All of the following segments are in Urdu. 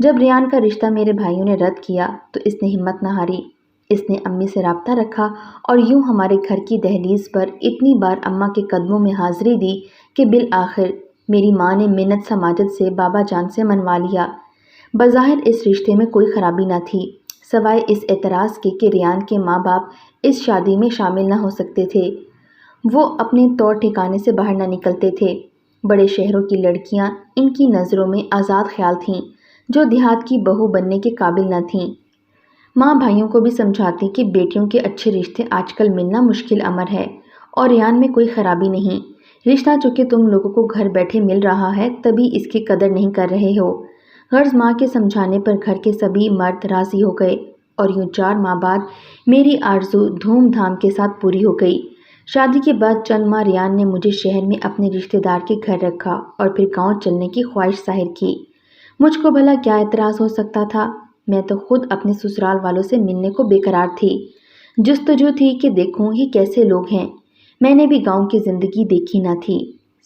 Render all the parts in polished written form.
جب ریان کا رشتہ میرے بھائیوں نے رد کیا تو اس نے ہمت نہ ہاری، اس نے امی سے رابطہ رکھا اور یوں ہمارے گھر کی دہلیز پر اتنی بار اماں کے قدموں میں حاضری دی کہ بالآخر میری ماں نے منت سماجت سے بابا جان سے منوا لیا۔ بظاہر اس رشتے میں کوئی خرابی نہ تھی، سوائے اس اعتراض کے کہ ریان کے ماں باپ اس شادی میں شامل نہ ہو سکتے تھے۔ وہ اپنے طور ٹھکانے سے باہر نہ نکلتے تھے۔ بڑے شہروں کی لڑکیاں ان کی نظروں میں آزاد خیال تھیں، جو دیہات کی بہو بننے کے قابل نہ تھیں۔ ماں بھائیوں کو بھی سمجھاتی کہ بیٹیوں کے اچھے رشتے آج کل ملنا مشکل امر ہے اور ریان میں کوئی خرابی نہیں، رشتہ چونکہ تم لوگوں کو گھر بیٹھے مل رہا ہے تبھی اس کی قدر نہیں کر رہے ہو۔ غرض ماں کے سمجھانے پر گھر کے سبھی مرد راضی ہو گئے اور یوں 4 ماہ بعد میری آرزو دھوم دھام کے ساتھ پوری ہو گئی۔ شادی کے بعد چند ماہ ریان نے مجھے شہر میں اپنے رشتہ دار کے گھر رکھا اور پھر گاؤں چلنے کی خواہش ظاہر کی۔ مجھ کو بھلا کیا اعتراض ہو سکتا تھا؟ میں تو خود اپنے سسرال والوں سے ملنے کو بے قرار تھی۔ جستجو تھی کہ دیکھوں یہ کیسے لوگ ہیں۔ میں نے بھی گاؤں کی زندگی دیکھی نہ تھی۔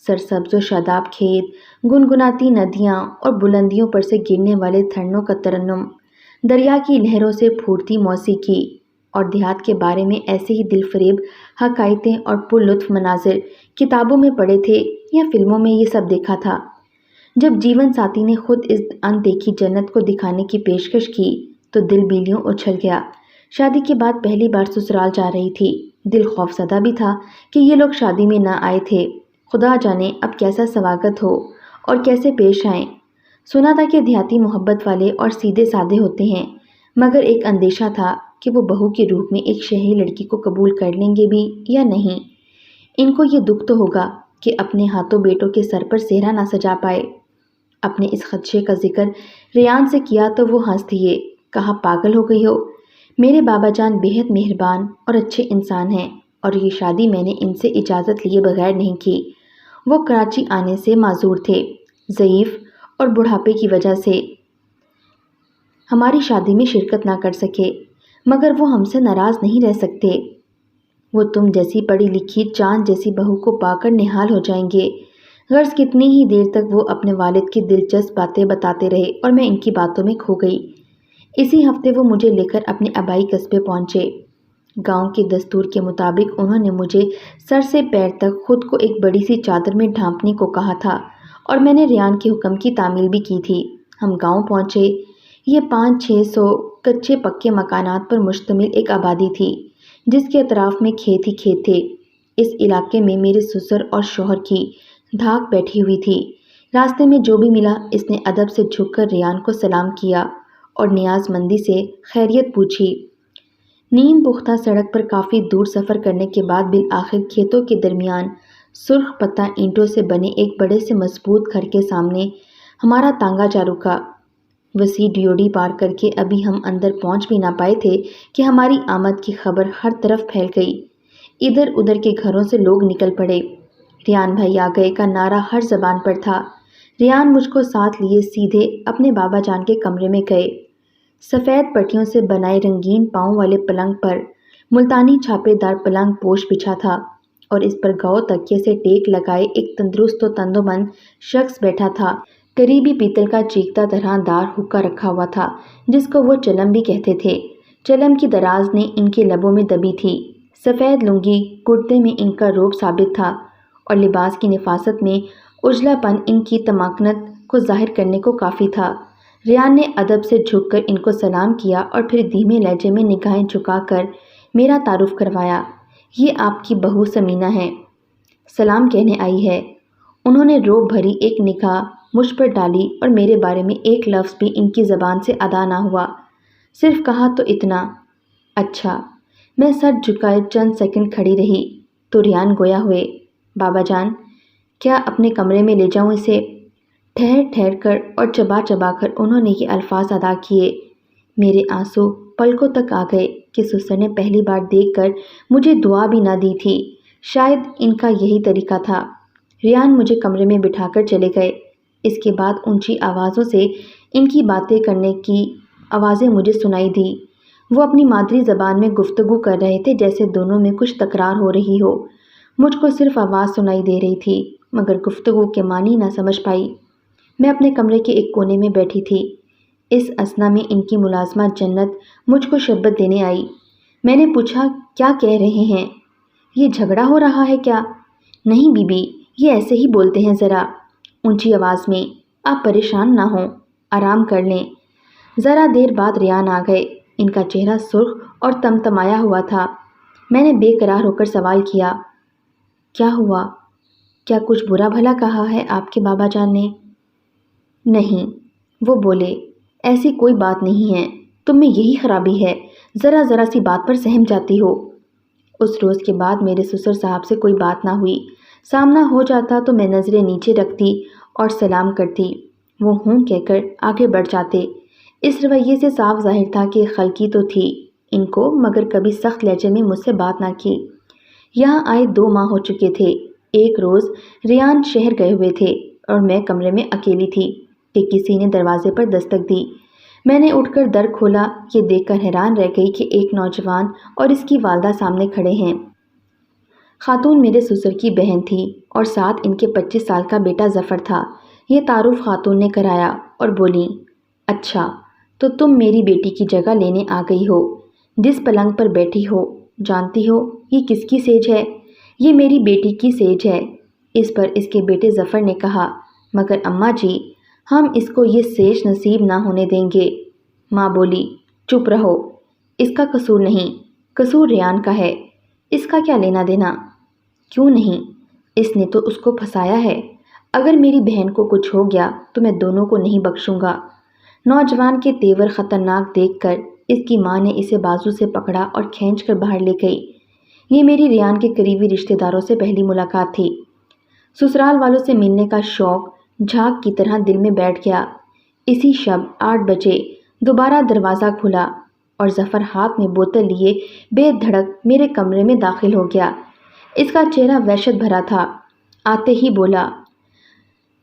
سرسبز و شاداب کھیت، گنگناتی ندیاں اور بلندیوں پر سے گرنے والے جھرنوں کا ترنم، دریا کی لہروں سے پھوٹتی موسیقی اور دیہات کے بارے میں ایسے ہی دل فریب حکایتیں اور پر لطف مناظر کتابوں میں پڑھے تھے یا فلموں میں یہ سب دیکھا تھا۔ جب جیون ساتھی نے خود اس ان دیکھی جنت کو دکھانے کی پیشکش کی تو دل بیلیوں اچھل گیا۔ شادی کے بعد پہلی بار سسرال جا رہی تھی، دل خوفزدہ بھی تھا کہ یہ لوگ شادی میں نہ آئے تھے، خدا جانے اب کیسا سواگت ہو اور کیسے پیش آئیں۔ سنا تھا کہ دیہاتی محبت والے اور سیدھے سادے ہوتے ہیں، مگر ایک اندیشہ تھا کہ وہ بہو کے روپ میں ایک شہری لڑکی کو قبول کر لیں گے بھی یا نہیں۔ ان کو یہ دکھ تو ہوگا کہ اپنے ہاتھوں بیٹوں کے سر پر سہرا نہ سجا پائے۔ اپنے اس خدشے کا ذکر ریان سے کیا تو وہ ہنس دیے، کہا پاگل ہو گئی ہو، میرے بابا جان بہت مہربان اور اچھے انسان ہیں اور یہ شادی میں نے ان سے اجازت لیے بغیر نہیں کی۔ وہ کراچی آنے سے معذور تھے، ضعیف اور بڑھاپے کی وجہ سے ہماری شادی میں شرکت نہ کر سکے، مگر وہ ہم سے ناراض نہیں رہ سکتے۔ وہ تم جیسی پڑھی لکھی چاند جیسی بہو کو پا کر نہال ہو جائیں گے۔ غرض کتنی ہی دیر تک وہ اپنے والد کی دلچسپ باتیں بتاتے رہے اور میں ان کی باتوں میں کھو گئی۔ اسی ہفتے وہ مجھے لے کر اپنے آبائی قصبے پہنچے۔ گاؤں کے دستور کے مطابق انہوں نے مجھے سر سے پیر تک خود کو ایک بڑی سی چادر میں ڈھانپنے کو کہا تھا اور میں نے ریان کے حکم کی تعمیل بھی کی تھی۔ ہم گاؤں پہنچے۔ یہ 500-600 کچے پکے مکانات پر مشتمل ایک آبادی تھی جس کے اطراف میں کھیت ہی کھیت تھے۔ اس علاقے میں میرے سسر اور شوہر کی دھاک بیٹھی ہوئی تھی۔ راستے میں جو بھی ملا اس نے ادب سے جھک کر ریان کو سلام کیا اور نیاز مندی سے خیریت پوچھی۔ نیم پختہ سڑک پر کافی دور سفر کرنے کے بعد بالآخر کھیتوں کے درمیان سرخ پتہ اینٹوں سے بنے ایک بڑے سے مضبوط گھر کے سامنے ہمارا تانگا جا رکا۔ وسیع ڈیوڑی پار کر کے ابھی ہم اندر پہنچ بھی نہ پائے تھے کہ ہماری آمد کی خبر ہر طرف پھیل گئی۔ ادھر ادھر کے گھروں سے لوگ نکل پڑے۔ ریان بھائی آ گئے کا نعرہ ہر زبان پر تھا۔ ریان مجھ کو ساتھ لیے سیدھے اپنے بابا جان کے کمرے میں گئے۔ سفید پٹیوں سے بنائے رنگین پاؤں والے پلنگ پر ملتانی چھاپے دار پلنگ پوش بچھا تھا اور اس پر گاؤ تکیے سے ٹیک لگائے ایک تندرست و تندومند شخص بیٹھا تھا۔ قریبی پیتل کا چیختا طرح دار حقہ رکھا ہوا تھا جس کو وہ چلم بھی کہتے تھے۔ چلم کی دراز نے ان کے لبوں میں دبی تھی۔ سفید لنگی کرتے میں ان کا روب ثابت تھا اور لباس کی نفاست میں اجلا پن ان کی تمکنت کو ظاہر کرنے کو کافی تھا۔ ریان نے ادب سے جھک کر ان کو سلام کیا اور پھر دھیمے لہجے میں نگاہیں جھکا کر میرا تعارف کروایا۔ یہ آپ کی بہو سمینہ ہے، سلام کہنے آئی ہے۔ انہوں نے روب بھری ایک نگاہ مجھ پر ڈالی اور میرے بارے میں ایک لفظ بھی ان کی زبان سے ادا نہ ہوا، صرف کہا تو اتنا، اچھا۔ میں سر جھکائے چند سیکنڈ کھڑی رہی تو ریان گویا ہوئے، بابا جان کیا اپنے کمرے میں لے جاؤں اسے؟ ٹھہر ٹھہر کر اور چبا چبا کر انہوں نے یہ الفاظ ادا کیے۔ میرے آنسو پلکوں تک آ گئے کہ سسر نے پہلی بار دیکھ کر مجھے دعا بھی نہ دی تھی، شاید ان کا یہی طریقہ تھا۔ ریان مجھے کمرے میں بٹھا کر چلے گئے۔ اس کے بعد اونچی آوازوں سے ان کی باتیں کرنے کی آوازیں مجھے سنائی دی۔ وہ اپنی مادری زبان میں گفتگو کر رہے تھے جیسے دونوں میں کچھ تکرار ہو رہی ہو۔ مجھ کو صرف آواز سنائی دے رہی تھی مگر گفتگو کے معنی نہ سمجھ پائی۔ میں اپنے کمرے کے ایک کونے میں بیٹھی تھی، اس اثنا میں ان کی ملازمہ جنت مجھ کو شربت دینے آئی۔ میں نے پوچھا کیا کہہ رہے ہیں؟ یہ جھگڑا ہو رہا ہے کیا؟ نہیں بی بی، یہ ایسے ہی بولتے ہیں ذرا اونچی آواز میں۔ آپ پریشان نہ ہوں، آرام کر لیں۔ ذرا دیر بعد ریان آ گئے۔ ان کا چہرہ سرخ اور تمتمایا ہوا تھا۔ میں نے بے قرار ہو کر سوال کیا، کیا ہوا؟ کیا کچھ برا بھلا کہا ہے آپ کے بابا جان نے؟ نہیں، وہ بولے، ایسی کوئی بات نہیں ہے، تم میں یہی خرابی ہے، ذرا ذرا سی بات پر سہم جاتی ہو۔ اس روز کے بعد میرے سسر صاحب سے کوئی بات نہ ہوئی۔ سامنا ہو جاتا تو میں نظریں نیچے رکھتی اور سلام کرتی، وہ ہوں کہہ کر آگے بڑھ جاتے۔ اس رویے سے صاف ظاہر تھا کہ خلقی تو تھی ان کو، مگر کبھی سخت لہجے میں مجھ سے بات نہ کی۔ یہاں آئے 2 ماہ ہو چکے تھے۔ ایک روز ریان شہر گئے ہوئے تھے اور میں کمرے میں اکیلی تھی کہ کسی نے دروازے پر دستک دی۔ میں نے اٹھ کر در کھولا، یہ دیکھ کر حیران رہ گئی کہ ایک نوجوان اور اس کی والدہ سامنے کھڑے ہیں۔ خاتون میرے سسر کی بہن تھی اور ساتھ ان کے 25 سال کا بیٹا ظفر تھا۔ یہ تعارف خاتون نے کرایا اور بولی، اچھا تو تم میری بیٹی کی جگہ لینے آ گئی ہو۔ جس پلنگ پر بیٹھی ہو جانتی ہو یہ کس کی سیج ہے؟ یہ میری بیٹی کی سیج ہے۔ اس پر اس کے بیٹے ظفر نے کہا، مگر اماں جی ہم اس کو یہ سیج نصیب نہ ہونے دیں گے۔ ماں بولی، چپ رہو، اس کا قصور نہیں، قصور ریان کا ہے، اس کا کیا لینا دینا؟ کیوں نہیں؟ اس نے تو اس کو پھنسایا ہے۔ اگر میری بہن کو کچھ ہو گیا تو میں دونوں کو نہیں بخشوں گا۔ نوجوان کے تیور خطرناک دیکھ کر اس کی ماں نے اسے بازو سے پکڑا اور کھینچ کر باہر لے گئی۔ یہ میری ریان کے قریبی رشتہ داروں سے پہلی ملاقات تھی۔ سسرال والوں سے ملنے کا شوق جھاگ کی طرح دل میں بیٹھ گیا۔ اسی شب 8 بجے دوبارہ دروازہ کھلا اور ظفر ہاتھ میں بوتل لیے بے دھڑک میرے کمرے میں داخل ہو گیا۔ اس کا چہرہ وحشت بھرا تھا۔ آتے ہی بولا،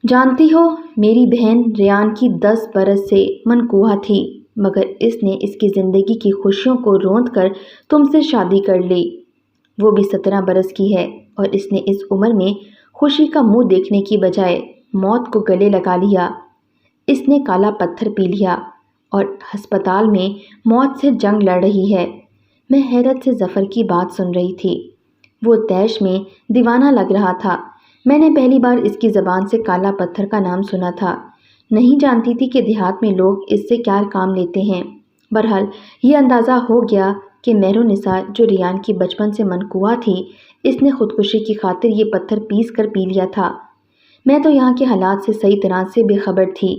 جانتی ہو میری بہن ریان کی 10 برس سے منقوہ تھی، مگر اس نے اس کی زندگی کی خوشیوں کو روند کر تم سے شادی کر لی۔ وہ بھی 17 برس کی ہے اور اس نے اس عمر میں خوشی کا منہ دیکھنے کی بجائے موت کو گلے لگا لیا۔ اس نے کالا پتھر پی لیا اور ہسپتال میں موت سے جنگ لڑ رہی ہے۔ میں حیرت سے ظفر کی بات سن رہی تھی۔ وہ تیش میں دیوانہ لگ رہا تھا۔ میں نے پہلی بار اس کی زبان سے کالا پتھر کا نام سنا تھا۔ نہیں جانتی تھی کہ دیہات میں لوگ اس سے کیا کام لیتے ہیں۔ بہرحال یہ اندازہ ہو گیا کہ مہرالنساء جو ریان کی بچپن سے منقوہ تھی، اس نے خودکشی کی خاطر یہ پتھر پیس کر پی لیا تھا۔ میں تو یہاں کے حالات سے صحیح طرح سے بے خبر تھی۔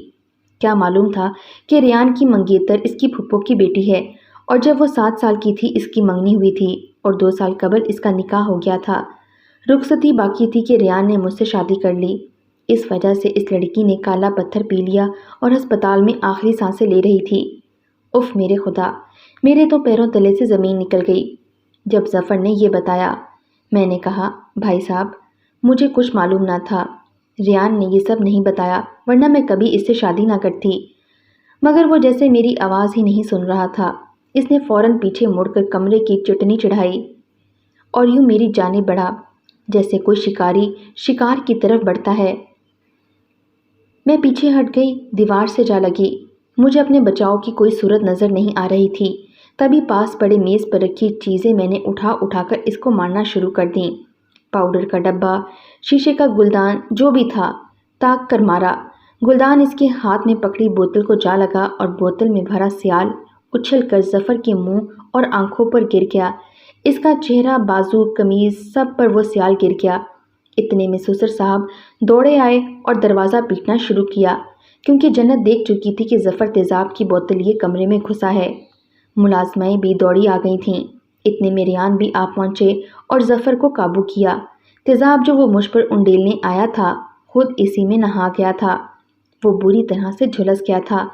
کیا معلوم تھا کہ ریان کی منگیتر اس کی پھپھو کی بیٹی ہے، اور جب وہ 7 سال کی تھی اس کی منگنی ہوئی تھی اور 2 سال قبل اس کا نکاح ہو گیا تھا۔ رخصتی باقی تھی کہ ریان نے مجھ سے شادی کر لی۔ اس وجہ سے اس لڑکی نے کالا پتھر پی لیا اور ہسپتال میں آخری سانسیں لے رہی تھی۔ اف میرے خدا، میرے تو پیروں تلے سے زمین نکل گئی جب ظفر نے یہ بتایا۔ میں نے کہا، بھائی صاحب مجھے کچھ معلوم نہ تھا، ریان نے یہ سب نہیں بتایا ورنہ میں کبھی اس سے شادی نہ کرتی۔ مگر وہ جیسے میری آواز ہی نہیں سن رہا تھا۔ اس نے فوراً پیچھے مڑ کر کمرے کی چٹنی چڑھائی اور یوں میری جانب بڑھا جیسے کوئی شکاری شکار کی طرف بڑھتا ہے۔ میں پیچھے ہٹ گئی، دیوار سے جا لگی۔ مجھے اپنے بچاؤ کی کوئی صورت نظر نہیں آ رہی تھی۔ تبھی پاس پڑے میز پر رکھی چیزیں میں نے اٹھا کر اس کو مارنا شروع کر دیں۔ پاؤڈر کا ڈبہ، شیشے کا گلدان، جو بھی تھا تاک کر مارا۔ گلدان اس کے ہاتھ میں پکڑی بوتل کو جا لگا اور بوتل میں بھرا سیال اچھل کر ظفر کے منہ اور آنکھوں پر گر گیا۔ اس کا چہرہ، بازو، قمیض، سب پر وہ سیال گر گیا۔ اتنے میں سسر صاحب دوڑے آئے اور دروازہ پیٹنا شروع کیا، کیونکہ جنت دیکھ چکی تھی کہ ظفر تیزاب کی بوتل لیے کمرے میں گھسا ہے۔ ملازمائیں بھی دوڑی آ گئی تھیں۔ اتنے میں ریان بھی آ پہنچے اور ظفر کو قابو کیا۔ تیزاب جو وہ مجھ پر انڈیلنے آیا تھا خود اسی میں نہا گیا تھا۔ وہ بری طرح سے جھلس گیا تھا،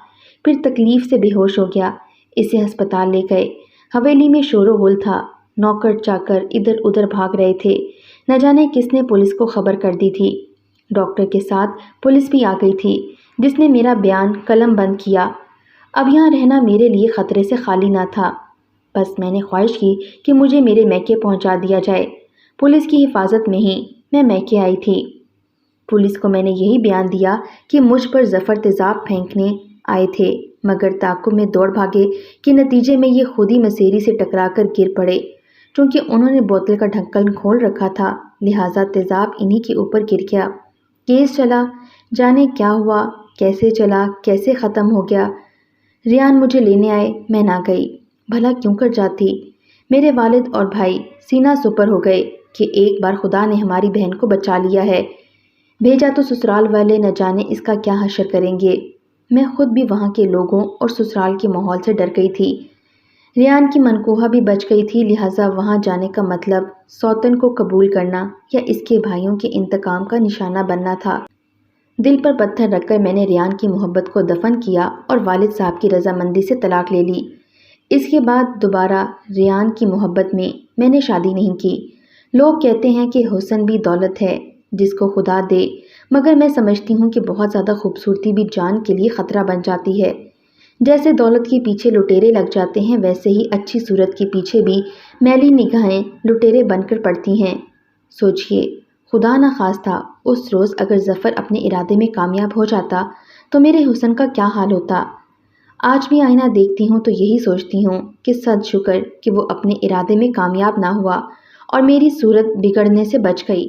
پھر تکلیف سے بے ہوش ہو گیا۔ اسے ہسپتال لے گئے۔ حویلی میں شور و غل تھا، نوکر چاکر ادھر ادھر بھاگ رہے تھے۔ نہ جانے کس نے پولیس کو خبر کر دی تھی۔ ڈاکٹر کے ساتھ پولیس بھی آ گئی تھی، جس نے میرا بیان قلم بند کیا۔ اب یہاں رہنا میرے لیے خطرے سے خالی نہ تھا۔ بس میں نے خواہش کی کہ مجھے میرے میکے پہنچا دیا جائے۔ پولیس کی حفاظت میں ہی میں میکے آئی تھی۔ پولیس کو میں نے یہی بیان دیا کہ مجھ پر ظفر تیزاب پھینکنے آئے تھے مگر تعاقب میں دوڑ بھاگے کہ نتیجے میں یہ خود ہی مسیری سے ٹکرا کر گر پڑے۔ چونکہ انہوں نے بوتل کا ڈھکن کھول رکھا تھا لہٰذا تیزاب انہی کے اوپر گر گیا۔ کیس چلا، جانے کیا ہوا، کیسے چلا، کیسے ختم ہو گیا۔ ریان مجھے لینے آئے، میں نہ گئی، بھلا کیوں کر جاتی۔ میرے والد اور بھائی سینہ سپر ہو گئے کہ ایک بار خدا نے ہماری بہن کو بچا لیا ہے، بھیجا تو سسرال والے نہ جانے اس کا کیا حشر کریں گے۔ میں خود بھی وہاں کے لوگوں اور سسرال کے ماحول سے ڈر گئی تھی۔ ریان کی منقوہ بھی بچ گئی تھی لہٰذا وہاں جانے کا مطلب سوتن کو قبول کرنا یا اس کے بھائیوں کے انتقام کا نشانہ بننا تھا۔ دل پر پتھر رکھ کر میں نے ریان کی محبت کو دفن کیا اور والد صاحب کی رضامندی سے طلاق لے لی۔ اس کے بعد دوبارہ ریان کی محبت میں نے شادی نہیں کی۔ لوگ کہتے ہیں کہ حسن بھی دولت ہے جس کو خدا دے، مگر میں سمجھتی ہوں کہ بہت زیادہ خوبصورتی بھی جان کے لیے خطرہ بن جاتی ہے۔ جیسے دولت کے پیچھے لٹیرے لگ جاتے ہیں ویسے ہی اچھی صورت کے پیچھے بھی میلی نگاہیں لٹیرے بن کر پڑتی ہیں۔ سوچئے، خدا نہ خواستہ اس روز اگر ظفر اپنے ارادے میں کامیاب ہو جاتا تو میرے حسن کا کیا حال ہوتا۔ آج بھی آئینہ دیکھتی ہوں تو یہی سوچتی ہوں کہ صد شکر کہ وہ اپنے ارادے میں کامیاب نہ ہوا اور میری صورت بگڑنے سے بچ گئی۔